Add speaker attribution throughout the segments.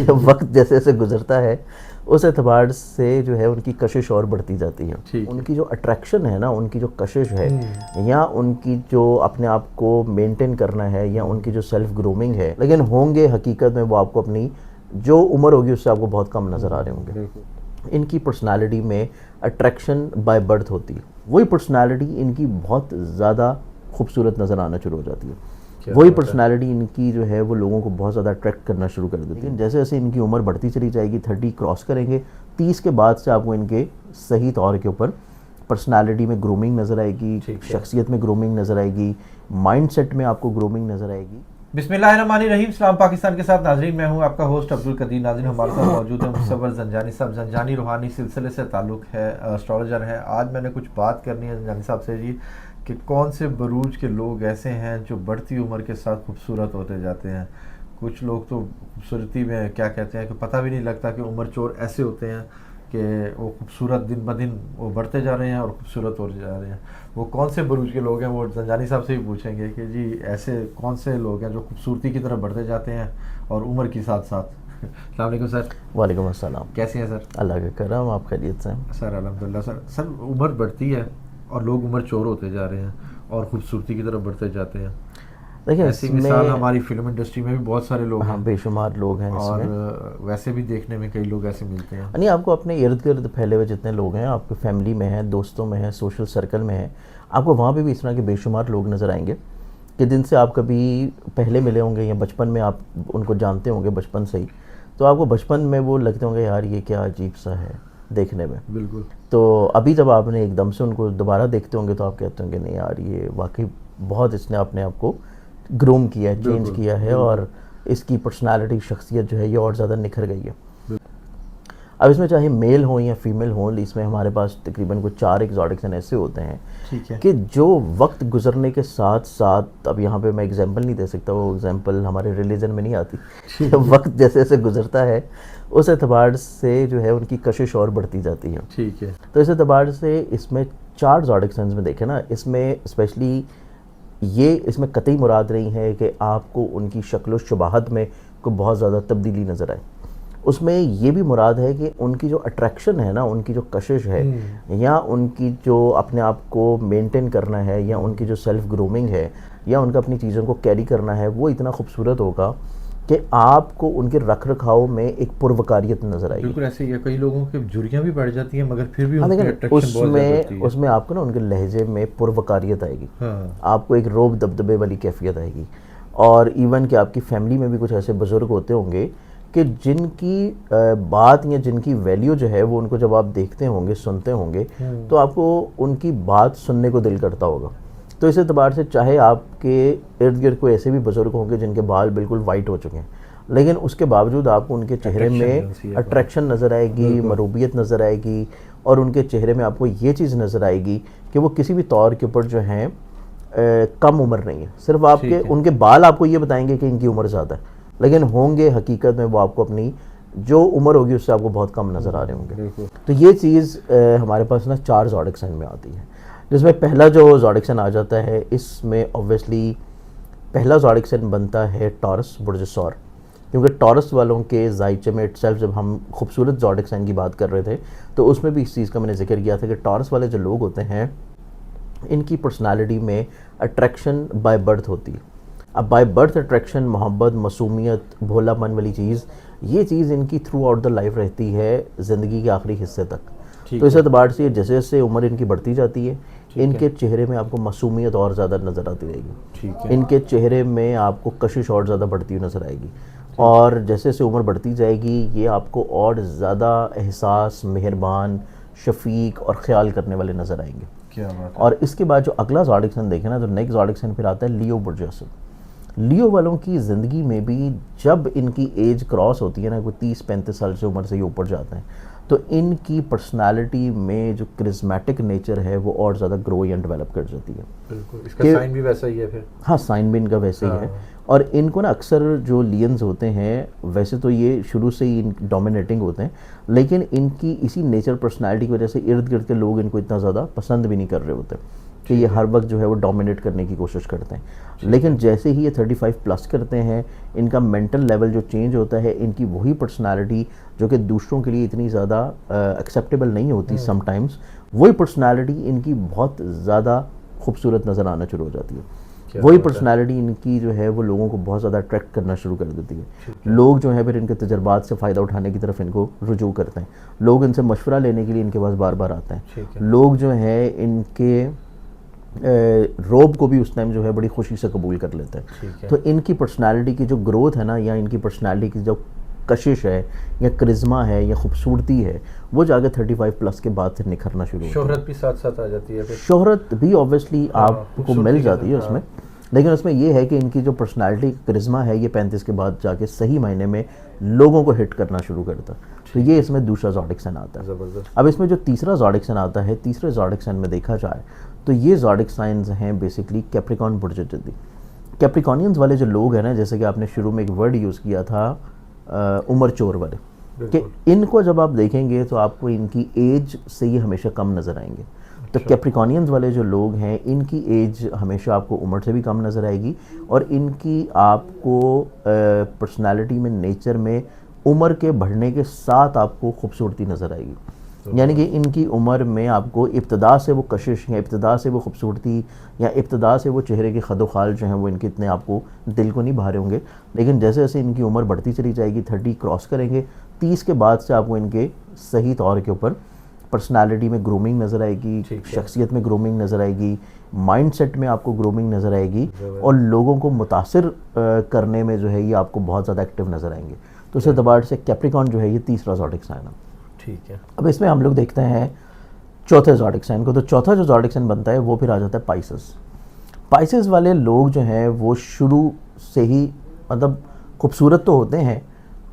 Speaker 1: वक्त जैसे जैसे गुजरता है उस एतबार से जो है उनकी कशिश और बढ़ती जाती है। उनकी जो अट्रैक्शन है ना, उनकी जो कशिश है या उनकी जो अपने आप को मेंटेन करना है या उनकी जो सेल्फ ग्रूमिंग है, लेकिन होंगे हकीकत में वो आपको अपनी जो उम्र होगी उससे आपको बहुत कम नज़र आ रहे होंगे। इनकी पर्सनालिटी में अट्रैक्शन बाय बर्थ होती है, वही पर्सनालिटी इनकी बहुत ज़्यादा खूबसूरत नज़र आना शुरू हो जाती है। वही पर्सनालिटी इनकी जो है वो लोगों को बहुत ज़्यादा अट्रैक्ट करना शुरू कर देती है। जैसे जैसे इनकी उम्र बढ़ती चली जाएगी, 30 क्रॉस करेंगे, 30 के बाद से आपको इनके सही तौर के ऊपर पर्सनालिटी में ग्रूमिंग नज़र आएगी, शख्सियत में ग्रूमिंग नज़र आएगी, माइंडसेट में आपको ग्रूमिंग नज़र आएगी।
Speaker 2: बिस्मिल्लाहिर्रहमानिर्रहीम। सलाम पाकिस्तान के साथ नाजरीन, मैं हूं आपका होस्ट अब्दुल कदीर। नाज़रीन हमारे साथ मौजूद है मुसव्वर ज़ंजानी साहब। ज़ंजानी रूहानी सिलसिले से ताल्लुक़ है, एस्ट्रोलॉजर है। आज मैंने कुछ बात करनी है ज़ंजानी साहब से जी कि कौन से बरूज के लोग ऐसे हैं जो बढ़ती उम्र के साथ खूबसूरत होते जाते हैं। कुछ लोग तो खूबसूरती में क्या कहते हैं कि पता भी नहीं लगता कि उम्र चोर ऐसे होते हैं कि वो खूबसूरत दिन ब दिन वो बढ़ते जा रहे हैं और खूबसूरत होते जा रहे हैं। वो कौन से बरूज के लोग हैं, वो ज़ंजानी साहब से ही पूछेंगे कि जी ऐसे कौन से लोग हैं जो खूबसूरती की तरफ बढ़ते जाते हैं और उम्र के साथ साथ। अस्सलाम वालेकुम सर।
Speaker 1: वालेकुम अस्सलाम।
Speaker 2: कैसे हैं सर?
Speaker 1: अल्लाह का करम, आप खैरियत से हैं?
Speaker 2: सर अल्हम्दुलिल्लाह। सर उम्र बढ़ती है और लोग उम्र चोर होते जा रहे हैं और खूबसूरती की तरफ बढ़ते जाते हैं।
Speaker 1: देखिए
Speaker 2: ऐसी मिसाल हमारी फिल्म इंडस्ट्री में भी बहुत सारे लोग हैं,
Speaker 1: बेशुमार लोग हैं
Speaker 2: और
Speaker 1: इसमें।
Speaker 2: वैसे भी देखने में कई लोग ऐसे मिलते हैं।
Speaker 1: नहीं, आपको अपने इर्द गिर्द फैले हुए जितने लोग हैं, आपके फैमिली में हैं, दोस्तों में हैं, सोशल सर्कल में हैं, आपको वहाँ पे भी इस तरह के बेशुमार लोग नज़र आएंगे कि जिनसे आप कभी पहले मिले होंगे या बचपन में आप उनको जानते होंगे बचपन से ही, तो आपको बचपन में वो लगते होंगे यार ये क्या अजीब सा है देखने में।
Speaker 2: बिल्कुल।
Speaker 1: तो अभी जब आपने एकदम से उनको दोबारा देखते होंगे तो आप कहते होंगे नहीं यार ये वाकई बहुत इसने अपने आप को ग्रूम किया है, चेंज किया है और इसकी पर्सनालिटी, शख्सियत जो है ये और ज़्यादा निखर गई है। अब इसमें चाहे मेल हो या फीमेल हो, इसमें हमारे पास तकरीबन कुछ 4 एग्जॉटिक्स ऐसे होते हैं,
Speaker 2: ठीक है,
Speaker 1: कि जो वक्त गुजरने के साथ साथ, अब यहाँ पे मैं एग्जांपल नहीं दे सकता, वो एग्जांपल हमारे रिलीजन में नहीं आती। वक्त जैसे जैसे गुजरता है उस एतबार से जो है उनकी कशिश और बढ़ती जाती है।
Speaker 2: ठीक है।
Speaker 1: तो इस एतबार से इसमें 4 ज़ोडिक में देखें ना, इसमें स्पेशली ये इसमें कतई मुराद नहीं है कि आपको उनकी शक्ल शुबाहत में कोई बहुत ज़्यादा तब्दीली नज़र आए। उसमें ये भी मुराद है कि उनकी जो अट्रैक्शन है ना, उनकी जो कशिश है या उनकी जो अपने आप को मेंटेन करना है या उनकी जो सेल्फ ग्रूमिंग है या उनका अपनी चीज़ों को कैरी करना है, वो इतना खूबसूरत होगा कि आपको उनके रख रखाव में एक पुरवकारियत नजर आएगी।
Speaker 2: बिल्कुल ऐसे ही है। कई लोगों की झुर्रियाँ भी बढ़ जाती हैं मगर फिर भी
Speaker 1: हाँ,
Speaker 2: उनकी
Speaker 1: लेकिन
Speaker 2: अट्रैक्शन बहुत ज़्यादा होती है।
Speaker 1: उसमें आपको ना उनके लहजे में पुरवकारियत आएगी।
Speaker 2: हाँ।
Speaker 1: आपको एक रोब दबदबे वाली कैफियत आएगी। और इवन कि आपकी फैमिली में भी कुछ ऐसे बुजुर्ग होते होंगे कि जिनकी बात या जिनकी वैल्यू जो है वो उनको जब आप देखते होंगे, सुनते होंगे, तो आपको उनकी बात सुनने को दिल करता होगा। तो इस एतबार से चाहे आपके इर्द गिर्द कोई ऐसे भी बुजुर्ग होंगे जिनके बाल बिल्कुल वाइट हो चुके हैं, लेकिन उसके बावजूद आपको उनके चेहरे में अट्रैक्शन नज़र आएगी, मरूबियत नज़र आएगी, और उनके चेहरे में आपको ये चीज़ नज़र आएगी कि वो किसी भी तौर के ऊपर जो हैं कम उम्र नहीं है। सिर्फ आपके उनके बाल आपको ये बताएंगे कि इनकी उम्र ज़्यादा है, लेकिन होंगे हकीकत में वो आपको अपनी जो उम्र होगी उससे आपको बहुत कम नज़र आ रहे होंगे। तो ये चीज़ हमारे पास ना 4 ज़ोडिक साइन में आती है, जिसमें पहला जो ज़ोडिक साइन आ जाता है, इसमें ऑब्वियसली पहला ज़ोडिक साइन बनता है टॉरस, बुर्ज सौर। क्योंकि टॉरस वालों के जायचे में इटसेल्फ, जब हम खूबसूरत ज़ोडिक साइन की बात कर रहे थे तो उसमें भी इस चीज़ का मैंने जिक्र किया था कि टॉरस वाले जो लोग होते हैं इनकी पर्सनालिटी में अट्रैक्शन बाय बर्थ होती है। अब बाय बर्थ अट्रैक्शन, मोहब्बत, मासूमियत, भोलापन वाली चीज़, ये चीज़ इनकी थ्रू आउट द लाइफ रहती है ज़िंदगी के आखिरी हिस्से तक। तो इस एतबार से जैसे जैसे उम्र इनकी बढ़ती जाती है, इनके चेहरे में आपको मासूमियत और ज़्यादा नज़र आती रहेगी। इनके चेहरे में आपको कशिश और ज़्यादा बढ़ती हुई नज़र आएगी, और जैसे जैसे उम्र बढ़ती जाएगी ये आपको और ज़्यादा एहसास, मेहरबान, शफीक और ख्याल करने वाले नज़र आएंगे।
Speaker 2: क्या बात है।
Speaker 1: और इसके बाद जो अगला ज़ोडिक साइन देखें ना, तो नेक्स्ट ज़ोडिक साइन फिर आता है लियो, बुर्ज असद। लियो वालों की ज़िंदगी में भी जब इनकी एज क्रॉस होती है ना, कोई 30-35 साल से उम्र से ये ऊपर जाते हैं, तो इनकी पर्सनालिटी में जो क्रिस्मेटिक नेचर है वो और ज़्यादा ग्रो या डेवलप कर जाती है।
Speaker 2: बिल्कुल, इसका साइन भी वैसा ही है फिर।
Speaker 1: हाँ, साइन भी इनका वैसे ही है। और इनको ना अक्सर जो लियंस होते हैं, वैसे तो ये शुरू से ही डोमिनेटिंग होते हैं, लेकिन इनकी इसी नेचर पर्सनालिटी की वजह से इर्द गिर्द के लोग इनको इतना ज़्यादा पसंद भी नहीं कर रहे होते। कि ये हर वक्त जो है वो डोमिनेट करने की कोशिश करते हैं। लेकिन जैसे ही ये 35 प्लस करते हैं, इनका मेंटल लेवल जो चेंज होता है, इनकी वही पर्सनालिटी जो कि दूसरों के लिए इतनी ज़्यादा एक्सेप्टेबल नहीं होती समटाइम्स, वही पर्सनालिटी इनकी बहुत ज़्यादा खूबसूरत नज़र आना शुरू हो जाती है। वही पर्सनालिटी इनकी जो है वो लोगों को बहुत ज़्यादा अट्रैक्ट करना शुरू कर देती है। लोग जो है फिर इनके तजर्बात से फ़ायदा उठाने की तरफ इनको रुजू करते हैं। लोग इनसे मशवरा लेने के लिए इनके पास बार बार आते हैं। लोग जो है इनके रोब को भी उस टाइम जो है बड़ी खुशी से कबूल कर लेते हैं। तो इनकी पर्सनालिटी की जो ग्रोथ है ना, या इनकी पर्सनालिटी की जो कशिश है या करिश्मा है या खूबसूरती है, वो जाके 35 प्लस के बाद से निखरना शुरू होती है।
Speaker 2: शोहरत भी साथ साथ आ जाती है फिर।
Speaker 1: शोहरत भी ऑब्वियसली आपको मिल जाती है उसमें, लेकिन उसमें ये है कि इनकी जो पर्सनालिटी करिश्मा है ये 35 के बाद जाके सही मायने में लोगों को हिट करना शुरू करता है। तो ये इसमें दूसरा ज़ोडिक साइन आता है।
Speaker 2: ज़बरदस्त।
Speaker 1: अब इसमें जो तीसरा ज़ोडिक साइन आता है, तीसरे ज़ोडिक साइन में देखा जाए तो ये ज़ोडिक साइंस हैं बेसिकली कैप्रिकॉर्न बुर्ज जद्दी। कैप्रिकॉर्नियंस वाले जो लोग हैं ना, जैसे कि आपने शुरू में एक वर्ड यूज़ किया था उमर चोर वाले, कि इनको जब आप देखेंगे तो आपको इनकी एज से ये हमेशा कम नज़र आएंगे। तो कैप्रिकॉर्नियंस वाले जो लोग हैं, इनकी एज हमेशा आपको उम्र से भी कम नज़र आएगी, और इनकी आपको पर्सनालिटी में, नेचर में उम्र के बढ़ने के साथ आपको खूबसूरती नज़र आएगी। यानी कि इनकी उम्र में आपको इब्तदा से वो कशिश या इब्तदा से वो खूबसूरती या इब्तदा से वो चेहरे के खदोखाल जो हैं वो इनके इतने आपको दिल को नहीं भा रहे होंगे। लेकिन जैसे जैसे इनकी उम्र बढ़ती चली जाएगी, 30 क्रॉस करेंगे, 30 के बाद से आपको इनके सही तौर के ऊपर पर्सनालिटी में ग्रूमिंग नज़र आएगी, शख्सियत में ग्रूमिंग नज़र आएगी, माइंडसेट में आपको ग्रूमिंग नज़र आएगी, और लोगों को मुतासिर करने में जो है ये आपको बहुत ज़्यादा एक्टिव नज़र आएंगे। तो इस एतबार से कैप्रिकॉर्न जो है ये तीसरा ज़ोडिक साइन है।
Speaker 2: ठीक है।
Speaker 1: अब इसमें हम लोग देखते हैं चौथे ज़ोडिक साइन को। तो चौथा जो ज़ोडिक साइन बनता है वो फिर आ जाता है पाइसेस। पाइसेस वाले लोग जो हैं वो शुरू से ही मतलब खूबसूरत तो होते हैं,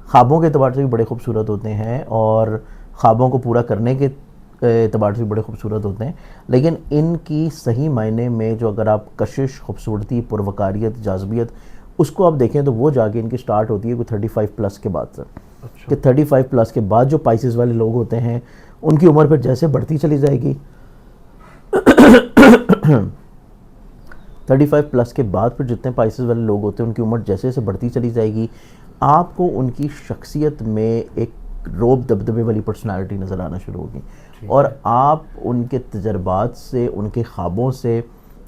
Speaker 1: ख्वाबों के एतबार से भी बड़े खूबसूरत होते हैं, और ख्वाबों को पूरा करने के एतबार से भी बड़े खूबसूरत होते हैं। लेकिन इनकी सही मायने में जो अगर आप कशिश, खूबसूरती, पुरवकारियत, जाज़बियत उसको आप देखें तो वो जाके इनकी स्टार्ट होती है कोई 35 प्लस के बाद से। कि 35 प्लस के बाद जो पाइसेस वाले लोग होते हैं उनकी उम्र फिर जैसे बढ़ती चली जाएगी 35 प्लस के बाद फिर जितने पाइसेस वाले लोग होते हैं उनकी उम्र जैसे जैसे बढ़ती चली जाएगी, आपको उनकी शख्सियत में एक रोब दबदबे वाली पर्सनालिटी नज़र आना शुरू होगी, और आप उनके तजर्बात से, उनके ख्वाबों से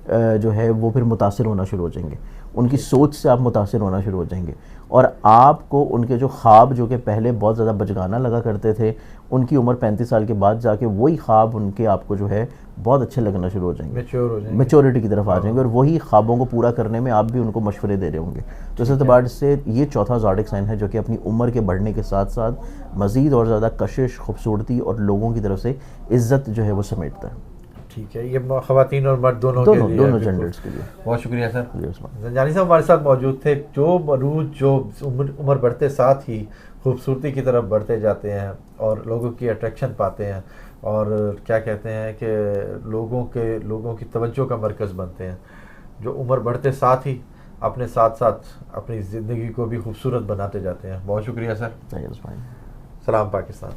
Speaker 1: जो है वो फिर मुतासिर होना शुरू हो जाएंगे, उनकी सोच से आप मुतासिर होना शुरू हो जाएंगे, और आपको उनके जो ख्वाब जो कि पहले बहुत ज़्यादा बचगाना लगा करते थे, उनकी उम्र 35 साल के बाद जाके वही ख्वाब उनके आपको जो है बहुत अच्छे लगना शुरू हो जाएंगे,
Speaker 2: मैच्योर हो जाएंगे,
Speaker 1: मैच्योरिटी की तरफ आ जाएंगे, और वही ख्वाबों को पूरा करने में आप भी उनको मशवरे दे रहे होंगे। तो इस एतबार से ये चौथा ज़ोडिक साइन है जो कि अपनी उम्र के बढ़ने के साथ साथ मज़ीद और ज़्यादा कशिश, खूबसूरती और लोगों की तरफ से इज़्ज़त जो है वो समेटता है।
Speaker 2: ठीक है, ये ख़वातीन और मर्द दोनों के लिए,
Speaker 1: दोनों जेंडर्स के लिए।
Speaker 2: बहुत शुक्रिया सर। ज़ंजानी साहब हमारे साथ मौजूद थे। जो मरूज जो उम्र बढ़ते साथ ही खूबसूरती की तरफ बढ़ते जाते हैं और लोगों की अट्रैक्शन पाते हैं, और क्या कहते हैं कि लोगों की तवज्जो का मरकज़ बनते हैं, जो उम्र बढ़ते साथ ही अपने साथ साथ अपनी ज़िंदगी को भी खूबसूरत बनाते जाते हैं। बहुत शुक्रिया सर।
Speaker 1: सलाम
Speaker 2: पाकिस्तान।